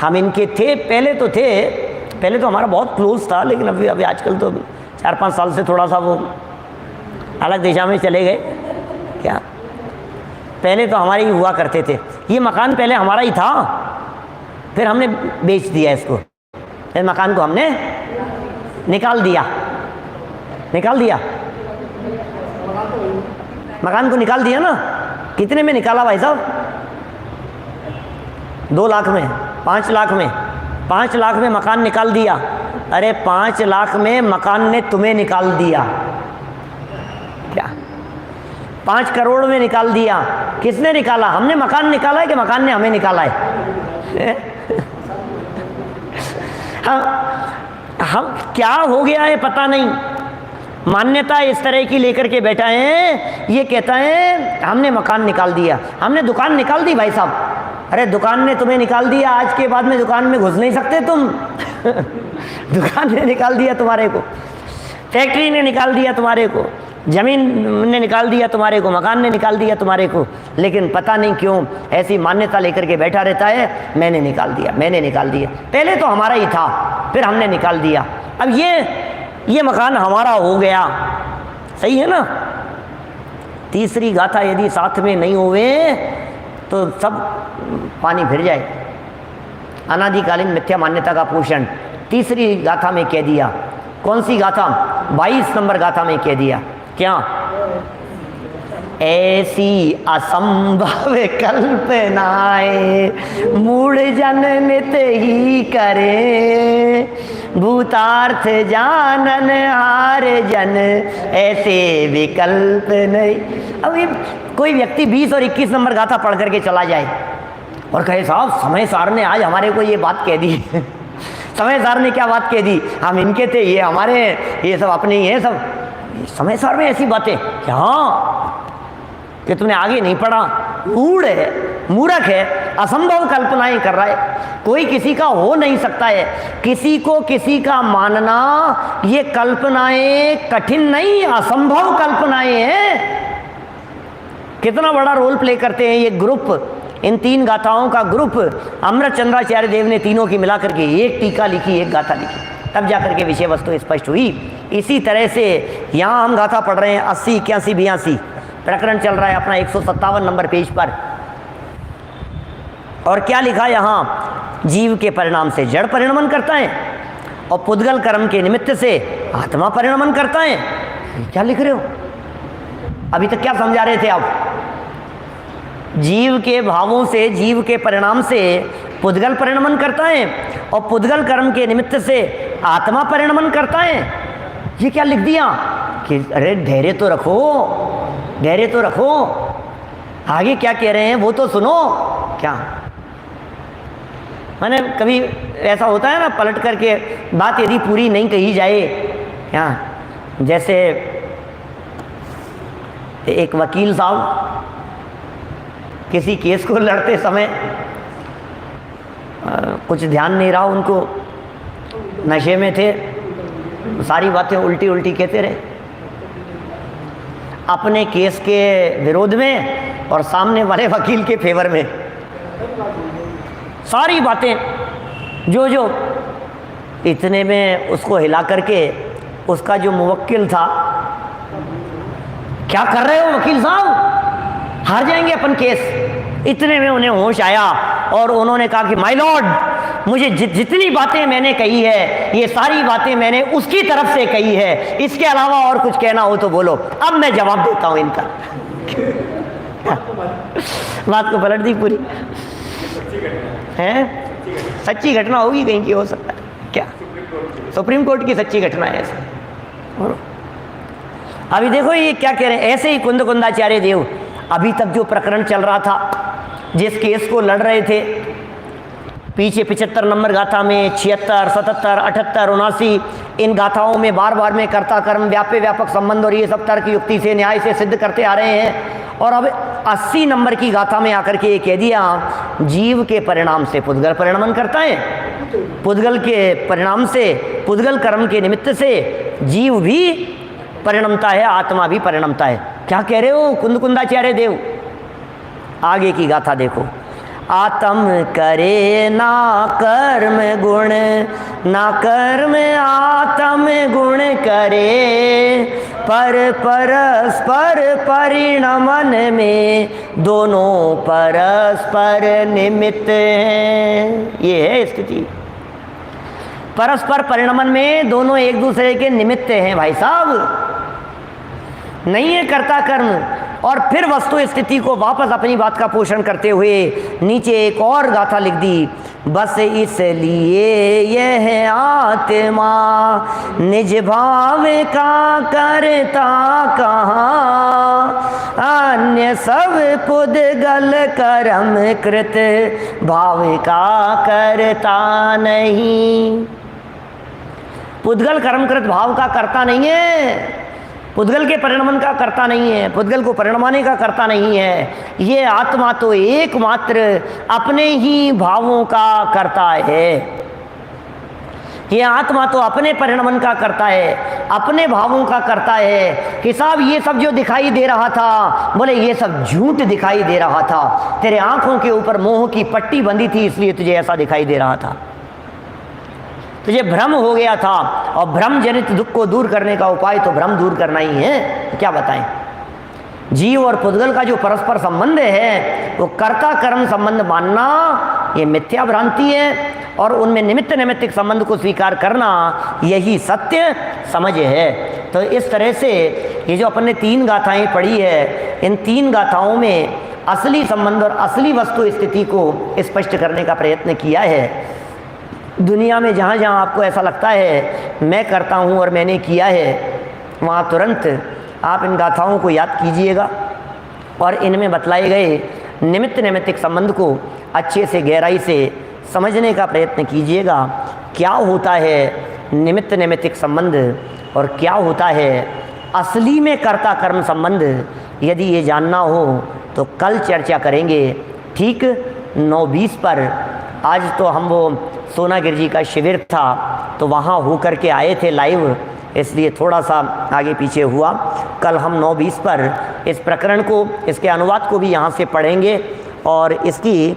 हम इनके थे, पहले तो थे, पहले तो हमारा बहुत क्लोज था, लेकिन अभी आजकल तो 4-5 साल से थोड़ा सा वो अलग दिशा में चले गए। क्या? पहले तो हमारे ही हुआ करते थे। ये मकान पहले हमारा ही था, फिर हमने बेच दिया इसको। इस मकान को हमने निकाल दिया, मकान को निकाल दिया ना। कितने में निकाला भाई साहब? 2 लाख में, 5 लाख में, 5 लाख में मकान निकाल दिया। अरे 5 लाख में मकान ने तुम्हें निकाल दिया। क्या? 5 करोड़ में निकाल दिया। किसने निकाला? हमने मकान निकाला है कि मकान ने हमें निकाला है? हम क्या हो गया है पता नहीं, मान्यता इस तरह की लेकर के बैठा है। ये कहता है हमने मकान निकाल दिया, हमने दुकान निकाल दी भाई साहब। अरे दुकान ने तुम्हें निकाल दिया, आज के बाद में दुकान में घुस नहीं सकते तुम। दुकान ने निकाल दिया तुम्हारे को, फैक्ट्री ने निकाल दिया तुम्हारे को, जमीन ने निकाल दिया तुम्हारे को, मकान ने निकाल दिया तुम्हारे को, लेकिन पता नहीं क्यों ऐसी मान्यता लेकर के बैठा रहता है, मैंने निकाल दिया, मैंने निकाल दिया। पहले तो हमारा ही था, फिर हमने निकाल दिया, अब ये मकान हमारा हो गया। सही है ना? तीसरी गाथा यदि साथ में नहीं होवे तो सब पानी फिर जाए। अनादिकालीन मिथ्या मान्यता का पोषण तीसरी गाथा में कह दिया। कौन सी गाथा? 22 नंबर गाथा में कह दिया। क्या? ऐसी असंभव कल्पनाएं मूढ़ जन नित ही करे, भूतार्थ जानन हार जन ऐसे विकल्प नहीं। अब ये कोई व्यक्ति 20 और 21 नंबर गाथा पढ़ करके चला जाए और कहे साहब समय सार ने आज हमारे को ये बात कह दी। समय सार ने क्या बात कह दी? हम इनके थे, ये हमारे, ये सब अपने ही है सब। समय सार में ऐसी बातें क्या? कि तुमने आगे नहीं पढ़ा, मूढ़ है, मूर्ख है, असंभव कल्पनाएं कर रहा है। कोई किसी का हो नहीं सकता है, किसी को किसी का मानना ये कल्पनाएं कठिन नहीं, असंभव कल्पनाएं हैं। कितना बड़ा रोल प्ले करते हैं ये ग्रुप, इन 3 गाथाओं का ग्रुप। अमृत चंद्राचार्य देव ने तीनों की मिलाकर के एक टीका लिखी, एक गाथा लिखी, तब जाकर के विषय वस्तु स्पष्ट हुई। इसी तरह से यहाँ हम गाथा पढ़ रहे हैं 80, 81, 82 प्रकरण चल रहा है अपना 157 नंबर पेज पर। और क्या लिखा यहाँ? जीव के परिणाम से जड़ परिणमन करता है और पुद्गल कर्म के निमित्त से आत्मा परिणमन करता है। क्या लिख रहे हो? अभी तक क्या समझा रहे थे आप? जीव के भावों से, जीव के परिणाम से पुद्गल परिणमन करता है और पुद्गल कर्म के निमित्त से आत्मा परिणमन करता है। ये क्या लिख दिया कि अरे धैर्य तो रखो, धैर्य तो रखो, आगे क्या कह रहे हैं वो तो सुनो। क्या मैंने कभी ऐसा होता है ना, पलट करके बात यदि पूरी नहीं कही जाए। क्या? जैसे एक वकील साहब किसी केस को लड़ते समय कुछ ध्यान नहीं रहा, उनको नशे में थे, सारी बातें उल्टी उल्टी कहते रहे अपने केस के विरोध में और सामने वाले वकील के फेवर में। सारी बातें जो इतने में उसको हिला करके उसका जो मुवक्किल था, क्या कर रहे हो वकील साहब, हार जाएंगे अपन केस। इतने में उन्हें होश आया और उन्होंने कहा कि माय लॉर्ड, मुझे जितनी बातें मैंने कही है ये सारी बातें मैंने उसकी तरफ से कही है, इसके अलावा और कुछ कहना हो तो बोलो, अब मैं जवाब देता हूं इनका। बात को पलट दी पूरी है। सच्ची घटना होगी कहीं की, हो सकता है क्या? सुप्रीम कोर्ट की सच्ची घटना है ऐसा। अभी देखो ये क्या कह रहे हैं, ऐसे ही कुंदकुंदाचार्य देव अभी तक जो प्रकरण चल रहा था, जिस केस को लड़ रहे थे, पीछे 75 नंबर गाथा में 76, 77, 78, 79 इन गाथाओं में बार बार में कर्ता कर्म व्यापक संबंध और ये सब तर्क युक्ति से न्याय से सिद्ध करते आ रहे हैं। और अब 80 नंबर की गाथा में आकर के ये कह दिया जीव के परिणाम से पुद्गल परिणमन करता है, पुद्गल के परिणाम से, पुद्गल कर्म के निमित्त से जीव भी परिणमता है, आत्मा भी परिणमता है। क्या कह रहे हो कुंदकुंदाचार्य देव? आगे की गाथा देखो। आत्म करे ना कर्म गुण, ना कर्म आत्म गुण करे, पर परस्पर परिणमन में दोनों परस्पर निमित्त हैं। ये है स्थिति। परस्पर परिणमन में दोनों एक दूसरे के निमित्त हैं भाई साहब, नहीं है कर्ता कर्म। और फिर वस्तु स्थिति को वापस अपनी बात का पोषण करते हुए नीचे एक और गाथा लिख दी। बस इसलिए यह आत्मा निज भाव का करता कहाँ, अन्य सब पुद्गल कर्म कृत भाव का करता नहीं। पुद्गल कर्मकृत भाव का करता नहीं है, पुद्गल के परिणमन का करता नहीं है, पुद्गल को परिणमाने का करता नहीं है। ये आत्मा तो एकमात्र अपने ही भावों का करता है, ये आत्मा तो अपने परिणमन का करता है, अपने भावों का करता है। कि साहब ये सब जो दिखाई दे रहा था, बोले ये सब झूठ दिखाई दे रहा था, तेरे आंखों के ऊपर मोह की पट्टी बंधी थी इसलिए तुझे ऐसा दिखाई दे रहा था, तुझे भ्रम हो गया था। और भ्रम जनित दुख को दूर करने का उपाय तो भ्रम दूर करना ही है। तो क्या बताएं, जीव और पुद्गल का जो परस्पर संबंध है वो कर्ता कर्म संबंध मानना ये मिथ्या भ्रांति है, और उनमें निमित्त नैमित्तिक संबंध को स्वीकार करना यही सत्य समझ है। तो इस तरह से ये जो अपन ने 3 गाथाएं पढ़ी है, इन 3 गाथाओं में असली संबंध और असली वस्तु स्थिति को स्पष्ट करने का प्रयत्न किया है। दुनिया में जहाँ जहाँ आपको ऐसा लगता है मैं करता हूँ और मैंने किया है, वहाँ तुरंत आप इन गाथाओं को याद कीजिएगा और इनमें बतलाए गए निमित्त नैमित्तिक संबंध को अच्छे से गहराई से समझने का प्रयत्न कीजिएगा। क्या होता है निमित्त नैमित्तिक संबंध और क्या होता है असली में कर्ता कर्म संबंध, यदि ये जानना हो तो कल चर्चा करेंगे ठीक 9:20 पर। आज तो हम वो सोनागिर जी का शिविर था तो वहाँ होकर के आए थे लाइव, इसलिए थोड़ा सा आगे पीछे हुआ। कल हम 9:20 पर इस प्रकरण को, इसके अनुवाद को भी यहाँ से पढ़ेंगे और इसकी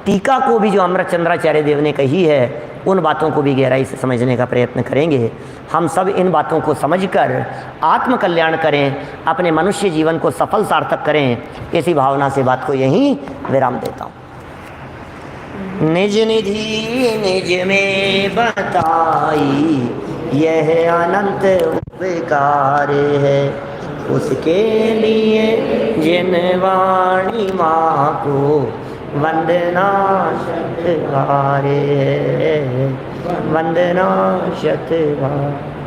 टीका को भी जो अमृतचंद्राचार्य देव ने कही है उन बातों को भी गहराई से समझने का प्रयत्न करेंगे। हम सब इन बातों को समझकर आत्मकल्याण करें, अपने मनुष्य जीवन को सफल सार्थक करें, इसी भावना से बात को यहीं विराम देता हूँ। निज निधि निज में बताई यह अनंत उपकार है, उसके लिए जिन वाणी माँ को वंदना शतवार है, वंदना शतवार।